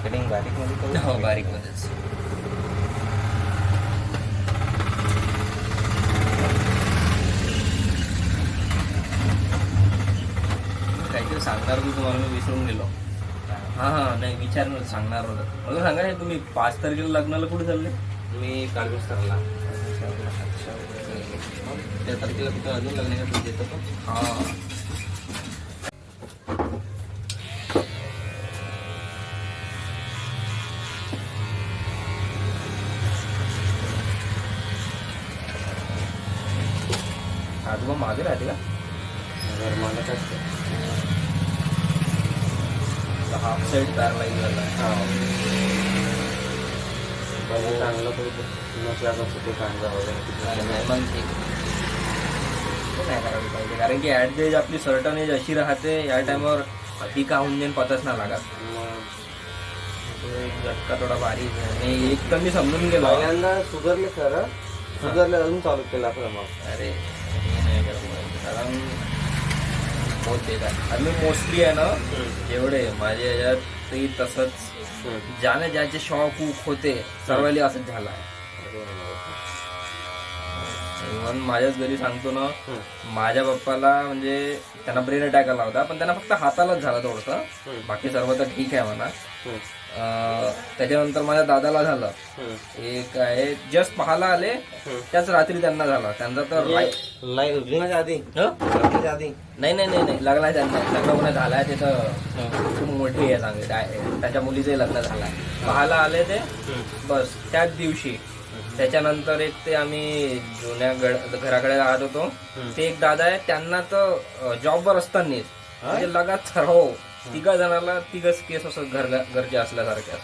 Cutting बारीक मध्ये करू. हो बारीक मध्येच. काहीतरी सांगणार होतो तुम्हाला, मी विसरून गेलो. हा नाही विचारणार सांगणार होतं मला. सांगा ना तुम्ही 5 तारखेला लग्नाला कुठे चालले? मी काळवेस्टरला. त्या तारखेला कुठं अजून लग्न का देतो पण. हा आजोबा मागे राहते का? घर मालक असते. हाफ साईड पॅरलाइज झाला. पहिले चांगलं ते कांदा वगैरे नाही मग ते नाही करायला पाहिजे, कारण की ॲट द एज आपली सर्टन एज अशी राहते या टायमावर अति का होऊन जाईन पताच नाही लागत. झटका थोडा बारीक आणि एक तर मी समजून गेलो. पहिल्यांदा सुधारले खरं, सुधारले अजून चालू केला आपलं मग. अरे हे नाही करायला पाहिजे, कारण बहुत बेकार. आणि मोस्टली आहे ना जेवढे माझ्या ह्याच्यात ते तसंच ज्याने ज्याचे शॉक होते सर्वांनी असंच झालं आहे. इव्हन माझ्याच घरी सांगतो ना, माझ्या पप्पाला म्हणजे त्यांना ब्रेन अटॅक आला होता, पण त्यांना फक्त हातालाच झाला थोडंसं, बाकी सर्व तर ठीक आहे म्हणा. त्याच्यानंतर माझ्या दादाला झालं. एक आहे जस्ट पाहायला आले त्याच रात्री त्यांना झाला. त्यांचा तर आधी नाही नाही नाही नाही लग्न त्यांना लग्न कोणा झालाय ते तर खूप मोठी आहे चांगली. त्याच्या मुलीचंही लग्न झालंय. पाहायला आले ते बस त्याच दिवशी. त्याच्यानंतर एक ते आम्ही जुन्या घराकडे राहत होतो, ते एक दादा आहे, त्यांना तर जॉबवर असतानाच म्हणजे लगातार हो 3 जणांना 3 केस असं घरचे असल्यासारख्या.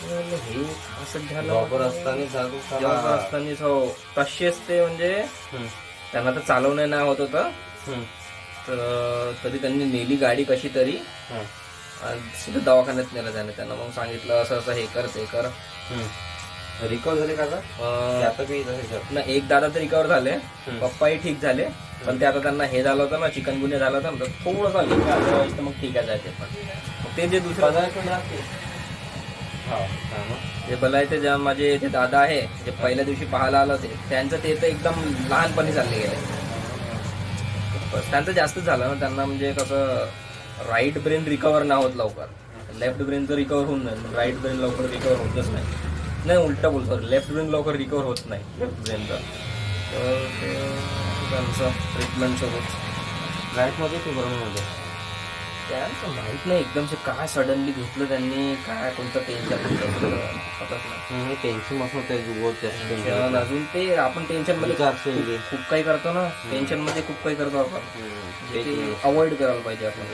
हे असं झालं जॉबवर असतानाच हो. तसेच ते म्हणजे त्यांना तर चालवणं नाही होत होतं, तर तरी त्यांनी नेली गाडी कशी तरी सीधं दवाखान्यात नेलं त्याने. त्यांना मग सांगितलं असं असं हे कर ते कर. रिकवर झाले का? ना एक दादा तर रिकवर झाले, पप्पाही ठीक झाले, पण ते आता त्यांना हे झालं होतं ना, चिकनगुन्या झाला होता ना, तर थोडंसं लिंक अदरवाईज तर मग ठीक आहे जायचे. पण ते जे दुसरं जे भला ते ज्या माझे ते दादा आहे जे पहिल्या दिवशी पाहायला आलं होते, त्यांचं ते तर एकदम लहानपणी चालले गेले. त्यांचं जास्त झालं ना, त्यांना म्हणजे कसं राईट ब्रेन रिकवर नाही होत लवकर. लेफ्ट ब्रेनचं रिकवर होऊन जाईल, राईट ब्रेन लवकर रिकवर होतच नाही. नाही उलटा बोलतो, लेफ्ट ब्रेन लवकर रिकवर होत नाही लेफ्ट ब्रेनचं. तर त्यांचं ट्रीटमेंट सोबत लाईफमध्ये ते बरोबर त्यांचं माहीत नाही एकदमचे काय सडनली घेतलं त्यांनी, काय कोणतं टेन्शन पतच नाही. टेन्शन असं अजून ते आपण टेन्शन मध्ये खूप काही करतो ना, टेन्शन मध्ये खूप काही करतो आपण, ते अवॉइड करायला पाहिजे आपण.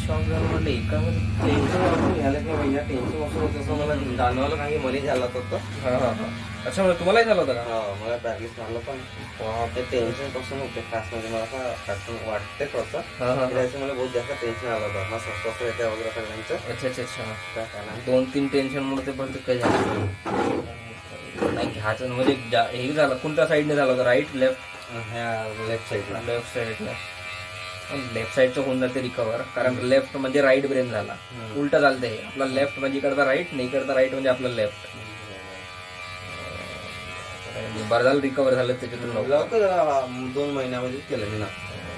शॉक झालं म्हटलं एकामध्ये टेन्शन झालं की भैया टेन्शन असं तसं मला जाणवलं काही मध्ये झाला होतं. अच्छा म्हणजे तुम्हालाही झालं होतं का? मला पॅरिस झालं, पण ते टेन्शन पासून होते खास म्हणजे मला असं वाटते थोडंसं. त्याचं मला बहुत जास्त टेन्शन आलं होतं, हा स्वस्त येत्या वगैरे सगळ्यांचं. अच्छा अच्छा अच्छा. 2-3 टेन्शनमुळे ते पण काही झालं नाही घ्यायचं म्हणजे हे झालं. कोणत्या साईडने झालं होतं, राईट लेफ्ट? ह्या लेफ्ट साईडला. लेफ्ट साईडला. लेफ्ट साईडचं होऊन जाते रिकवर, कारण लेफ्ट म्हणजे राईट ब्रेन झाला. उलट चालते आपला, लेफ्ट म्हणजे इकडचा राईट, नाही इकडचा राईट म्हणजे आपला लेफ्ट. बरं झालं रिकवर झालं त्याच्यातून लवकर 2 महिन्यामध्ये केलं मी ना.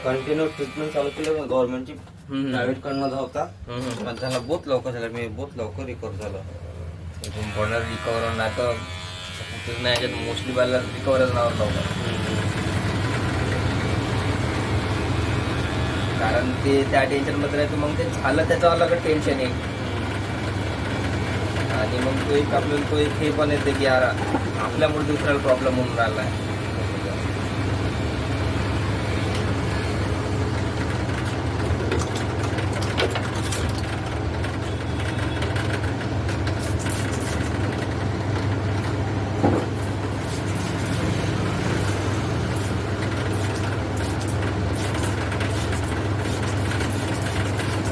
कंटिन्यू ट्रीटमेंट चालू केलं गव्हर्नमेंटची, प्रायव्हेट कडनं होता. झाला बहुत लवकर झालं, मी बहुत लवकर रिकवर झालं. कोणाला रिकवर नाही तर नाही याच्यात मोस्टली बायला रिकवरच नाव लवकर, कारण ते त्या टेन्शनमध्ये राहतो. मग ते झालं त्याचं अलग टेन्शन आहे, आणि मग तो एक आपल्याला तो एक हे पण येते की यार आपल्यामुळे दुसऱ्याला प्रॉब्लेम होऊन राहिला आहे.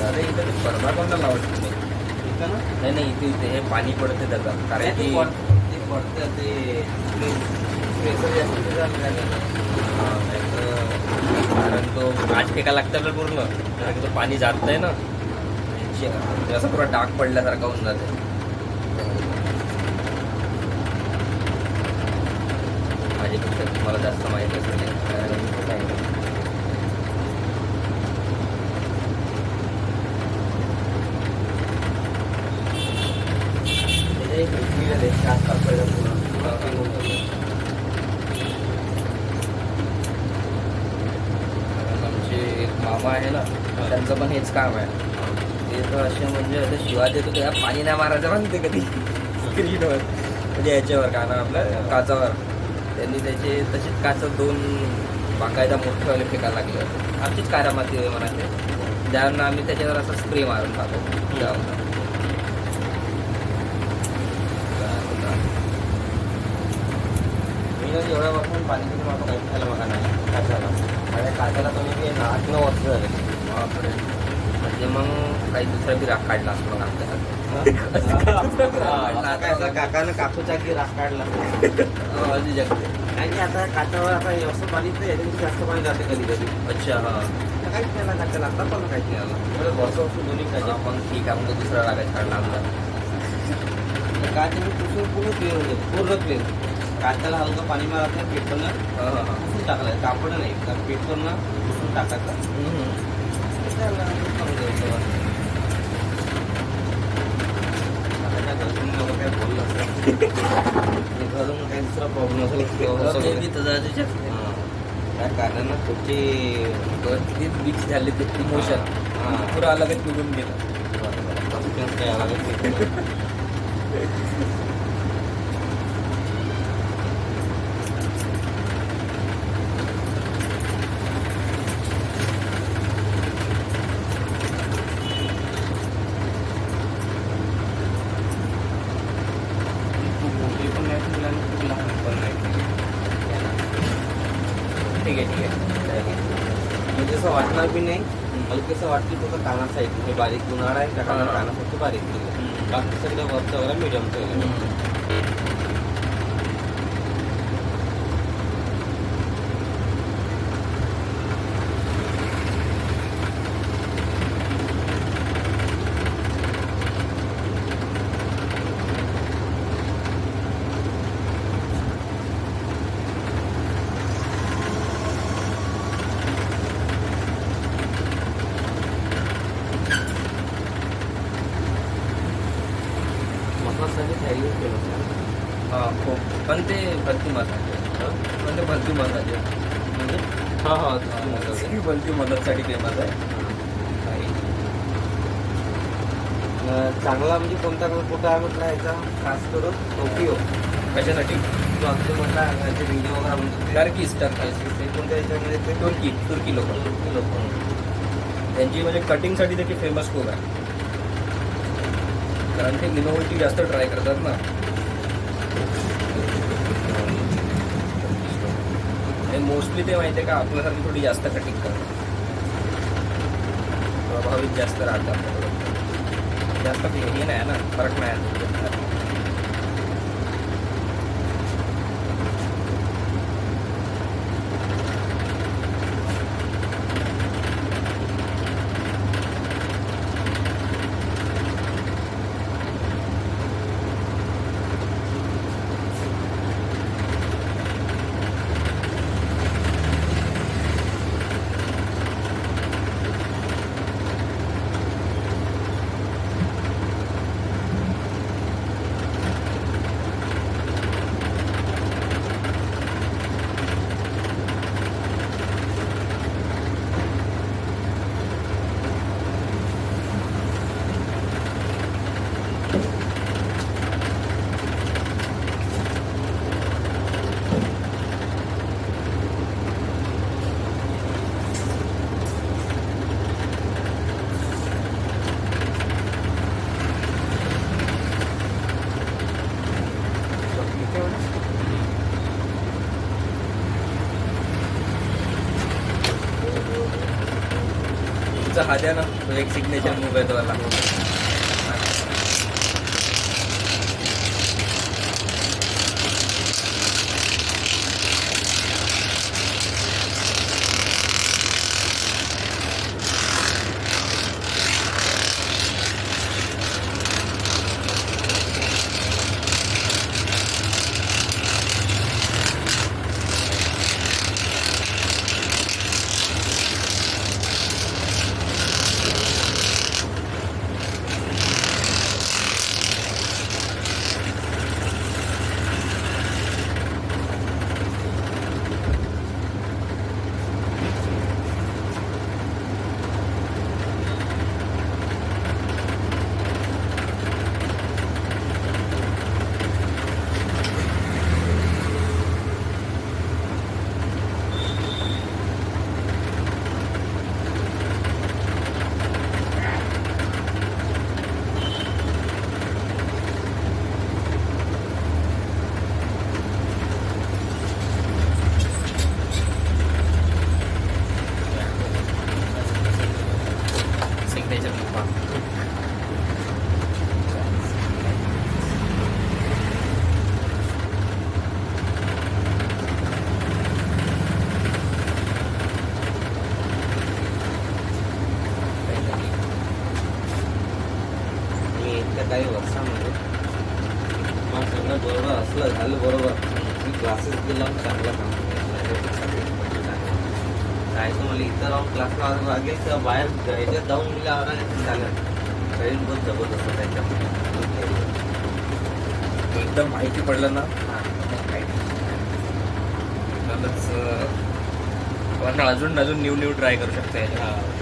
अरे इथं परवा कोणता लावत नाही. नाही नाही इथे इथे हे पाणी पडते त्याचा, कारण की पडतं ते प्रेशर जास्त झालं. कारण तो काच फेका लागतं आपल्याला पूर्ण, कारण की तो पाणी जात नाही ना, असं पुरा डाग पडल्यासारखा होऊन जाते. माझ्यापेक्षा तुम्हाला जास्त माहिती असेल आमचे एक मामा आहे ना, त्यांचं पण हेच काम आहे. ते तर असे म्हणजे असं शिवा देतो त्या पाणी नाही मारायचं म्हणते कधी स्क्रीनवर, म्हणजे याच्यावर का ना आपल्या काचावर. त्यांनी त्याचे तसेच काच 2 बाकायदा मोठेवाले फेकायला लागले होते. आमचीच कारामाती आहे म्हणा ते, त्यांना आम्ही त्याच्यावर असं स्प्रे मारून टाकतो जाऊन. एवढ्या वर्षांनी पाणी किती मला काही खायला बघा नाही काचाला. आणि काचाला तुम्ही 8-9 वर्ष झाले. बापरे. म्हणजे मग काही दुसरा बी राग काढला असतो मग आपल्याला. काकानं काकूचा की राग काढला. आणि आता काचावर आता व्यवस्थित पाणी तर याच्यापेक्षा जास्त पाणी जाते कधी कधी. अच्छा. हा, काहीच नाही आला काचाला, आता पण काहीच नाही आला. एवढं वर्ष दोन्ही काचा. मग ठीक आहे, मग दुसरा रागायच काढला आमचा. काचा पुसून पूर्ण क्लिअर होते, पूर्ण क्लिअर. काचाला हलकं पाणी मारत नाही, पेपरनं पुसून टाकलं. कापड नाही तर पेपरनं पुसून टाकायचं. काय बोललं असेल घरून काही दुसरा प्रॉब्लेम असेल त्या कारणानं कुठची मिक्स झाले ते इमोशन पुरा अलग पिघून गेलं. काय आला ठीक आहे. म्हणजे असं वाटणार बी नाही. मला कसं वाटतं तुझं कानाचा आहे, हे बारीक उन्हाळा आहे, त्या काना फक्त बारीक केलं. बाकी सगळं वरचं वगैरे मीडियम केलं. हा, हो. पण ते भरती मसाले, पण ते भरती मसाले म्हणजे भरती मदतसाठी फेमस आहे. चांगला म्हणजे कोणता कुठं आहे म्हटलं याचा खास करून टोकियो. कशासाठी? तो अगदी म्हटला व्हिडिओ वगैरे म्हणतो टर्कीज कोणत्या याच्यामध्ये ते तुर्की लोक त्यांची म्हणजे कटिंगसाठी त्याची फेमस खूप आहे, कारण ते इनोव्हेटिव्ह जास्त ट्राय करतात ना. मोस्टली ते माहिती आहे का, आपल्यासारखी थोडी जास्त कटिंग करतात, प्रभावित जास्त राहतात. जास्त हे नाही ना, फरक नाही. हा द्या ना, तो एक सिग्नेचर मूव आहे तो वाला. गेल्या काही वर्षामध्ये मग सगळं बरोबर असलं झालं बरोबर मी क्लासेस केला चांगलं काम काय तर मला इथं राहून क्लासला लागेल किंवा बाहेर ह्याच्यात जाऊन मला आवडायचं झालं ट्रेन बहुत जबरदस्त त्याच्यामध्ये एकदम माहिती पडलं ना पण अजून न्यू ट्राय करू शकता याच्यात.